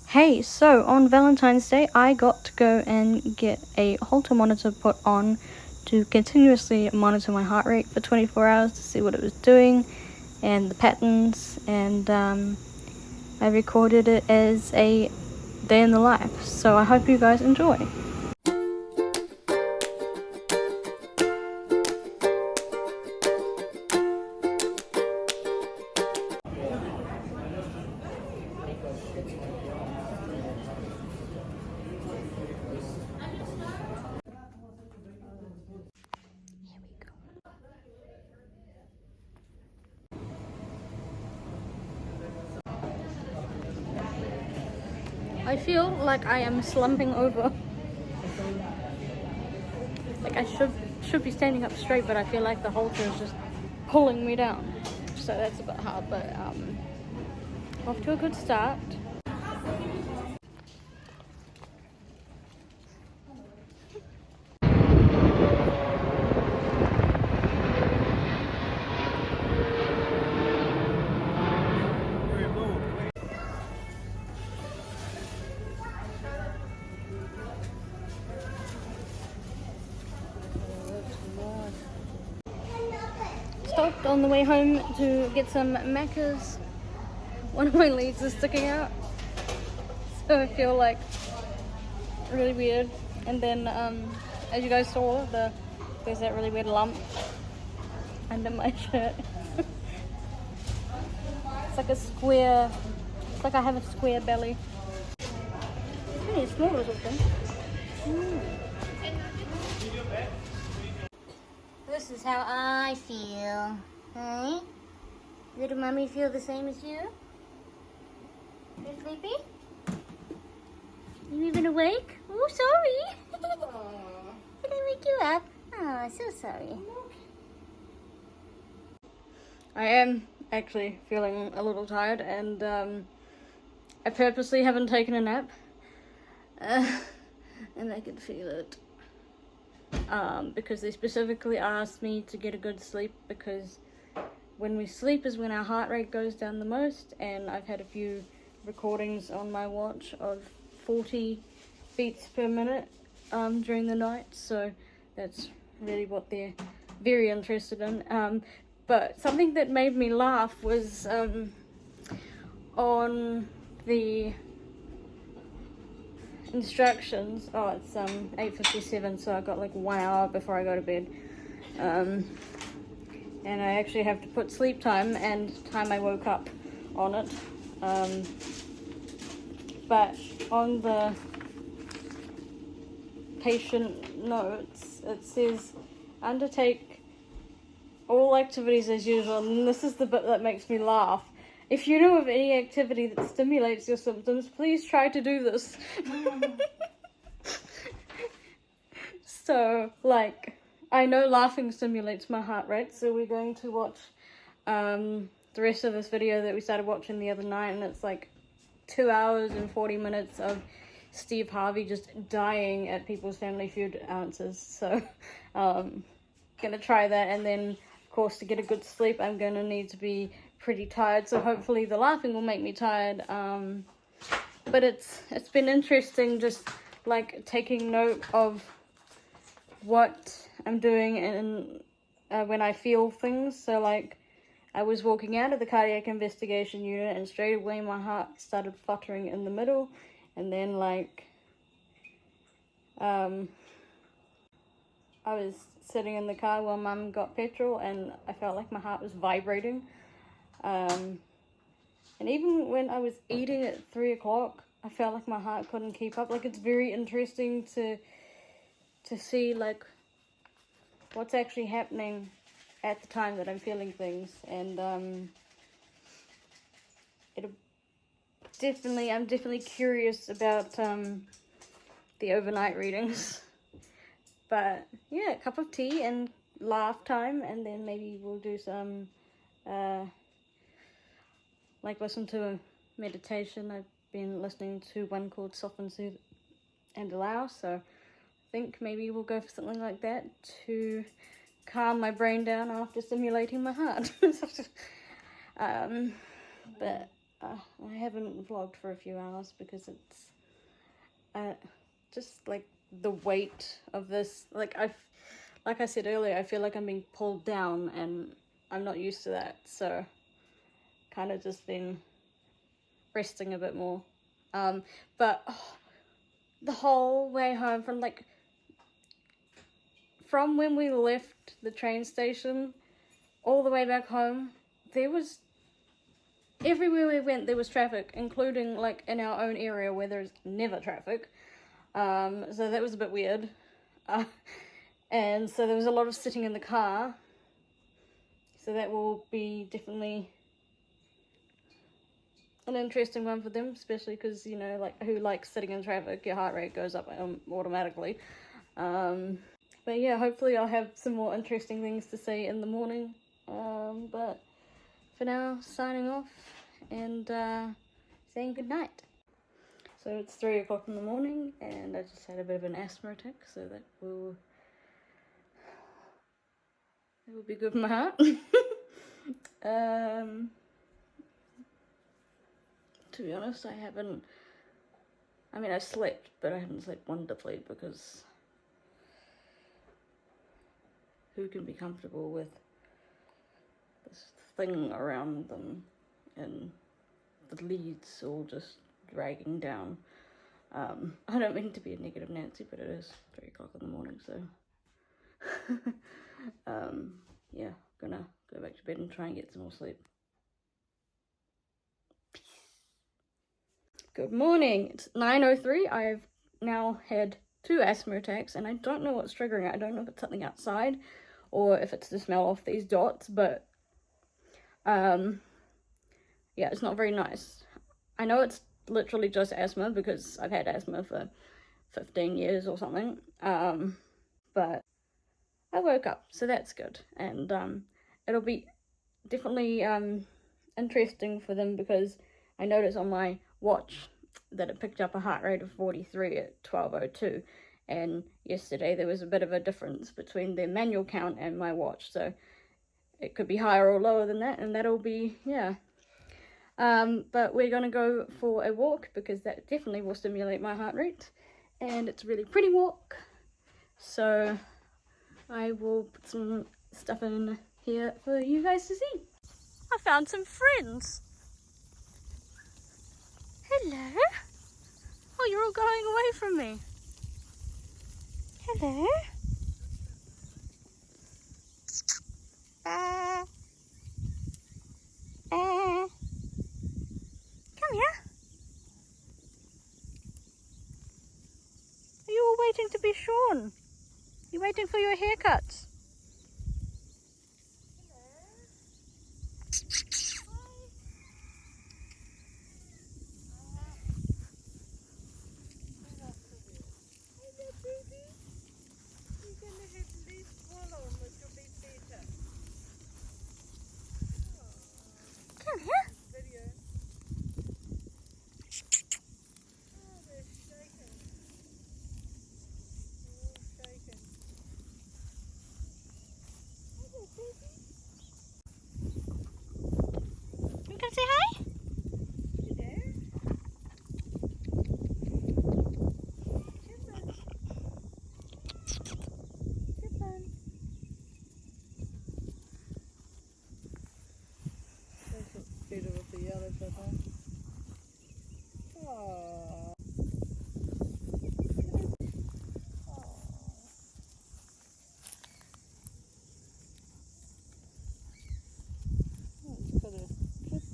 Hey, so on Valentine's Day, I got to go and get a Holter monitor put on to continuously monitor my heart rate for 24 hours to see what it was doing and the patterns, and I recorded it as a day in the life, so I hope you guys enjoy. I feel like I am slumping over. Like I should be standing up straight, but I feel like the halter is just pulling me down. So that's a bit hard, but off to a good start. Stopped on the way home to get some Macca's. One of my legs is sticking out, so I feel like really weird. And then as you guys saw, there's that really weird lump under my shirt. It's like a square, it's like I have a square belly. It's really a small little thing. This is how I feel. Hey? Did mommy feel the same as you? You sleepy? You even awake? Oh, sorry. Did I wake you up? Oh, so sorry. I am actually feeling a little tired, and I purposely haven't taken a nap. And I can feel it. Because they specifically asked me to get a good sleep, because when we sleep is when our heart rate goes down the most, and I've had a few recordings on my watch of 40 beats per minute during the night, so that's really what they're very interested in. But something that made me laugh was on the instructions. Oh, it's 8:57, so I got like 1 hour before I go to bed, and I actually have to put sleep time and time I woke up on it, but on the patient notes it says undertake all activities as usual, and this is the bit that makes me laugh. If you know of any activity that stimulates your symptoms, please try to do this. So, like, I know laughing stimulates my heart rate, so we're going to watch the rest of this video that we started watching the other night, and it's like 2 hours and 40 minutes of Steve Harvey just dying at People's Family Feud answers. So, gonna try that, and then, of course, to get a good sleep, I'm gonna need to be pretty tired, so hopefully the laughing will make me tired. But it's been interesting just like taking note of what I'm doing and when I feel things. So like I was walking out of the cardiac investigation unit, and straight away my heart started fluttering in the middle, and then like I was sitting in the car while Mum got petrol, and I felt like my heart was vibrating. And even when I was eating at 3 o'clock, I felt like my heart couldn't keep up. Like, it's very interesting to see like what's actually happening at the time that I'm feeling things. And I'm definitely curious about the overnight readings. But yeah, a cup of tea and laugh time, and then maybe we'll do some like listen to a meditation. I've been listening to one called Soften, Soothe and Allow, so I think maybe we'll go for something like that to calm my brain down after stimulating my heart. But I haven't vlogged for a few hours because it's just like the weight of this. Like I said earlier, I feel like I'm being pulled down and I'm not used to that. So kind of just been resting a bit more. But the whole way home from when we left the train station all the way back home, there was, everywhere we went there was traffic, including like in our own area where there's never traffic. So that was a bit weird. And so there was a lot of sitting in the car. So that will be definitely an interesting one for them, especially because, you know, like, who likes sitting in traffic? Your heart rate goes up automatically. But yeah, hopefully I'll have some more interesting things to say in the morning. But for now, signing off and saying goodnight. So it's 3 o'clock in the morning and I just had a bit of an asthma attack, so that will be good for my heart. To be honest, I slept, but I haven't slept wonderfully because who can be comfortable with this thing around them and the leads all just dragging down. I don't mean to be a negative Nancy, but it is 3 o'clock in the morning, so yeah, gonna go back to bed and try and get some more sleep. Peace. Good morning, it's 9:03. I've now had 2 asthma attacks and I don't know what's triggering it. I don't know if it's something outside or if it's the smell of these dots, but yeah, it's not very nice. I know it's literally just asthma because I've had asthma for 15 years or something, but I woke up, so that's good. And it'll be definitely interesting for them because I noticed on my watch that it picked up a heart rate of 43 at 12:02, and yesterday there was a bit of a difference between their manual count and my watch, so it could be higher or lower than that, and that'll be, yeah. But we're gonna go for a walk because that definitely will stimulate my heart rate, and it's a really pretty walk, so I will put some stuff in here for you guys to see. I found some friends. Hello. Oh, you're all going away from me. Hello. Come here. Are you all waiting to be shorn? You're waiting for your haircuts. Come here. You can say hi?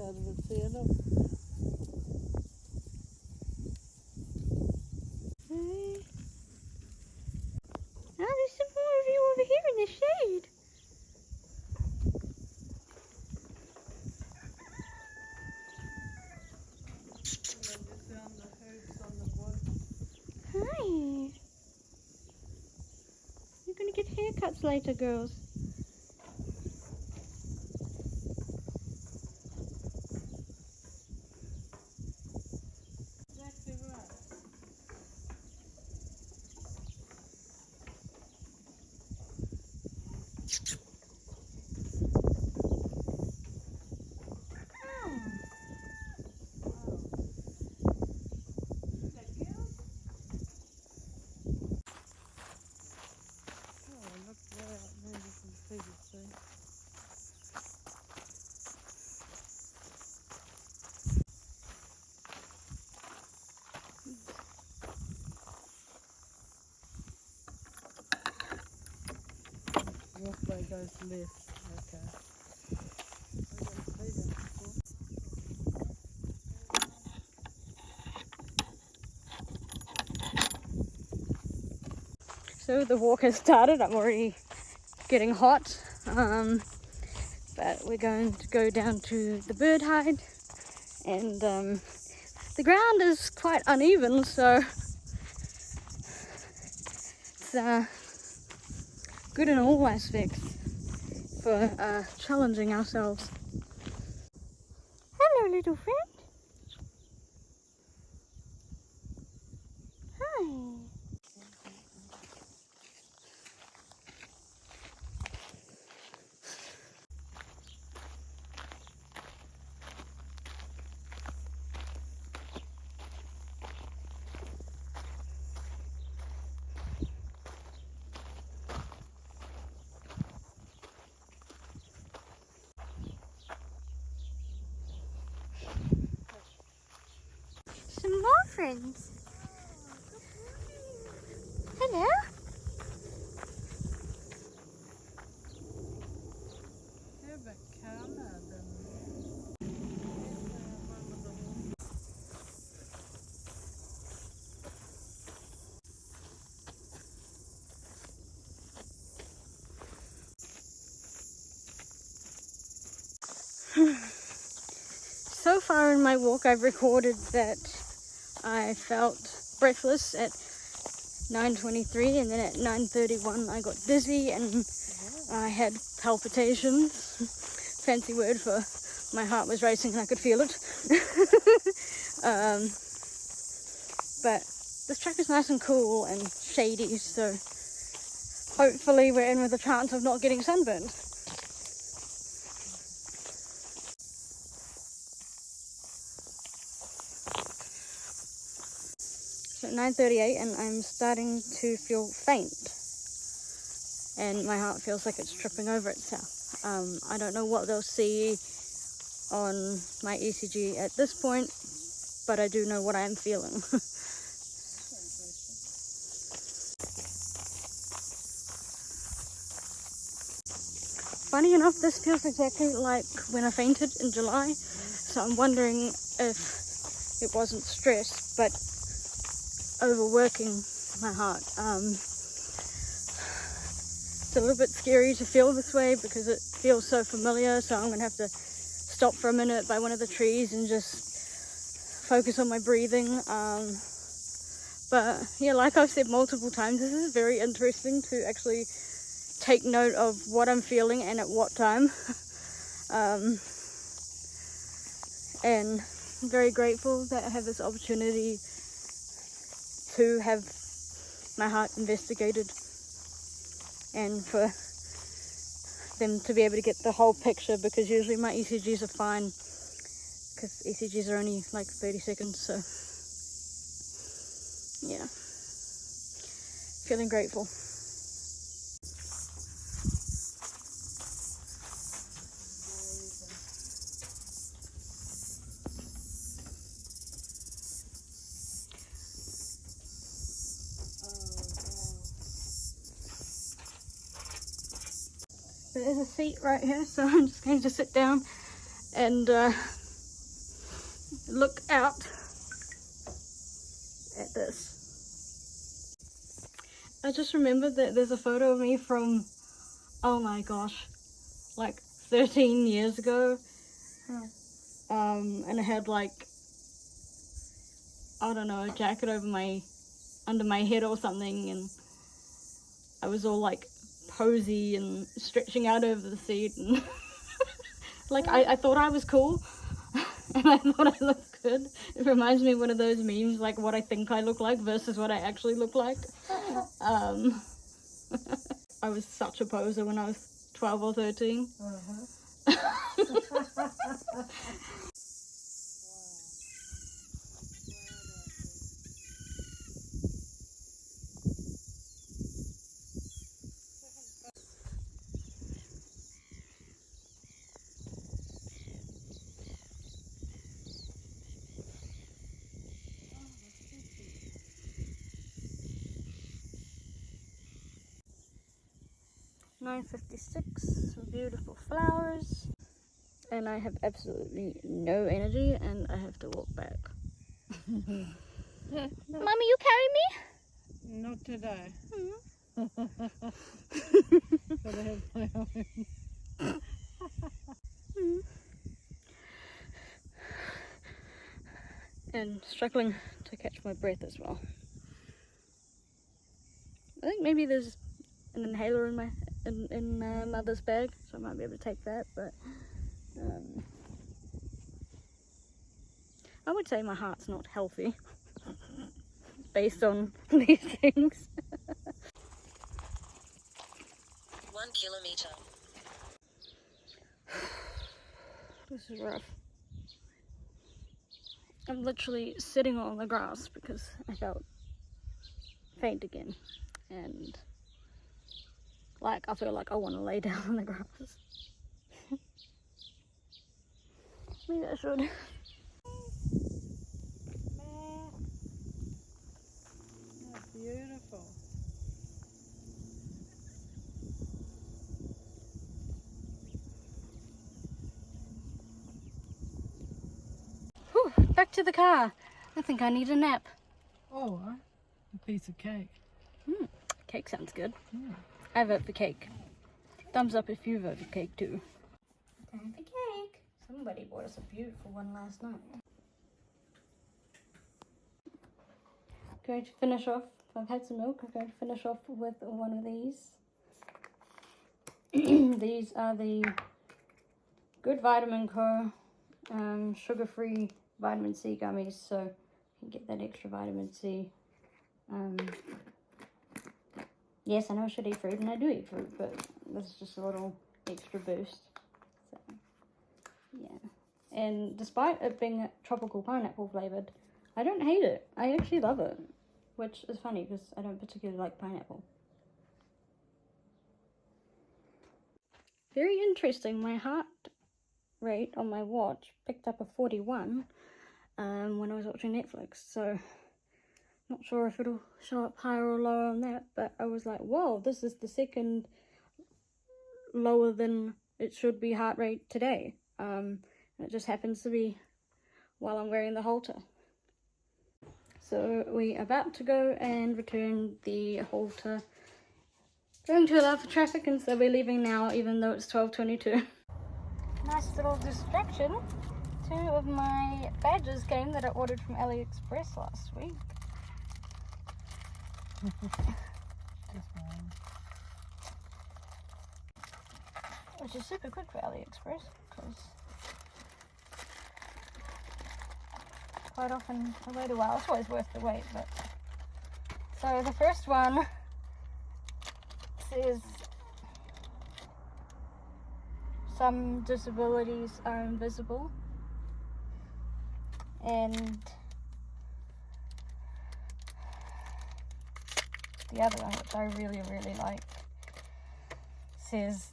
Out of its ear, look. Hey. Oh, there's some more of you over here in the shade. Hi. You're gonna get haircuts later, girls. walkway goes left. Okay. So the walk has started. I'm already getting hot. But we're going to go down to the bird hide, and the ground is quite uneven, so it's good in all aspects for challenging ourselves. Hello, little friend. Hi. Some more friends. Hello. So far in my walk, I've recorded that I felt breathless at 9:23, and then at 9:31 I got dizzy and I had palpitations. Fancy word for my heart was racing and I could feel it. But this track is nice and cool and shady, so hopefully we're in with a chance of not getting sunburned. So 9:38 and I'm starting to feel faint. And my heart feels like it's tripping over itself. I don't know what they'll see on my ECG at this point, but I do know what I am feeling. Funny enough, this feels exactly like when I fainted in July, so I'm wondering if it wasn't stress, but overworking my heart. It's a little bit scary to feel this way because it feels so familiar, so I'm gonna have to stop for a minute by one of the trees and just focus on my breathing. But yeah, like I've said multiple times, this is very interesting to actually take note of what I'm feeling and at what time. And I'm very grateful that I have this opportunity to have my heart investigated, and for them to be able to get the whole picture, because usually my ECGs are fine because ECGs are only like 30 seconds. So yeah, feeling grateful. There's a seat right here, so I'm just going to sit down and look out at this. I just remembered that there's a photo of me from, oh my gosh, like 13 years ago. And I had like, I don't know, a jacket over under my head or something, and I was all like posy and stretching out over the seat, and like I thought I was cool and I thought I looked good. It reminds me of one of those memes, like what I think I look like versus what I actually look like. I was such a poser when I was 12 or 13. 9:56, some beautiful flowers. And I have absolutely no energy and I have to walk back. Mommy, you carry me? Not today. But I have my own. And struggling to catch my breath as well. I think maybe there's an inhaler in my mother's bag, so I might be able to take that. But I would say my heart's not healthy based on these things. 1 kilometer. This is rough. I'm literally sitting on the grass because I felt faint again, and like I feel like I want to lay down on the grass. Maybe I should. That's beautiful. Whew, back to the car. I think I need a nap. Oh, a piece of cake. Cake sounds good. I vote for cake. Thumbs up if you vote for cake too. Time for cake. Somebody bought us a beautiful one last night. Going to finish off. I've had some milk. I'm going to finish off with one of these. These are the Good Vitamin Co. Sugar-free vitamin C gummies, so you can get that extra vitamin C. Yes, I know I should eat fruit, and I do eat fruit, but this is just a little extra boost. So, yeah. And despite it being tropical pineapple flavored, I don't hate it. I actually love it, which is funny because I don't particularly like pineapple. Very interesting. My heart rate on my watch picked up a 41 when I was watching Netflix, so not sure if it'll show up higher or lower on that, but I was like, whoa, this is the second lower than it should be heart rate today. It just happens to be while I'm wearing the halter. So we're about to go and return the halter. Going to allow for traffic, and so we're leaving now even though it's 12:22. Nice little distraction. 2 of my badges came that I ordered from AliExpress last week. Just one. Which is super quick for AliExpress because quite often I wait a while. It's always worth the wait, but so the first one says some disabilities are invisible, and the other one, which I really like, says,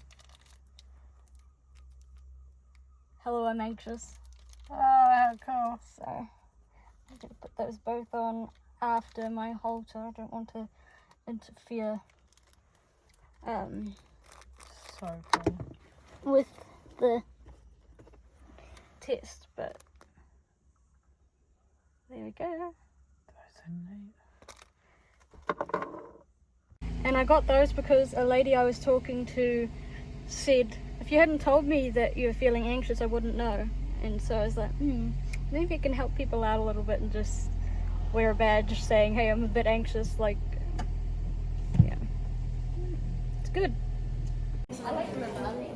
hello, I'm anxious. Oh, how cool. So I'm going to put those both on after my halter. I don't want to interfere So cool. with the test, but there we go. Those are neat. And I got those because a lady I was talking to said, if you hadn't told me that you were feeling anxious, I wouldn't know. And so I was like, maybe it can help people out a little bit and just wear a badge saying, hey, I'm a bit anxious. Like, yeah, it's good. I like them.